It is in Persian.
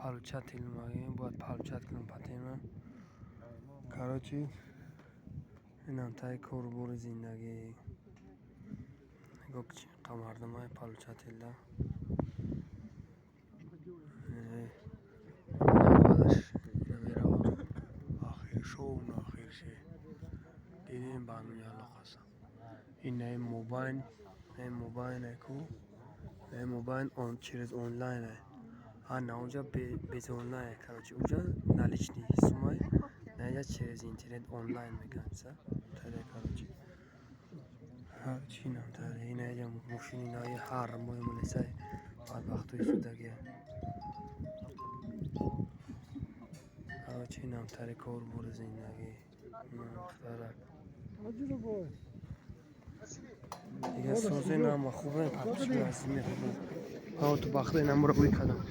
получатель моим, будет получателем патема. Короче, инам тай корбур зиндаги. Гокчи камардамай получателда. آخر شو و آخر شه دیدیم برنامه علاقه این موبایل کو موبایل اون چیز آنلاین ها اونجا بیز آنلاین کارچی اونجا نالچنی سومای نه چیز اینترنت آنلاین میگن سا تره کارچی ها چی نام تره این اینجا ماشین نای هر موی ملسای بعد وقتی سوداگی چی نام تره کار بور زندگی مختارک دیگه سوزی نام خوبه پاپش لازمه ها تو بخره نمبر روی کدام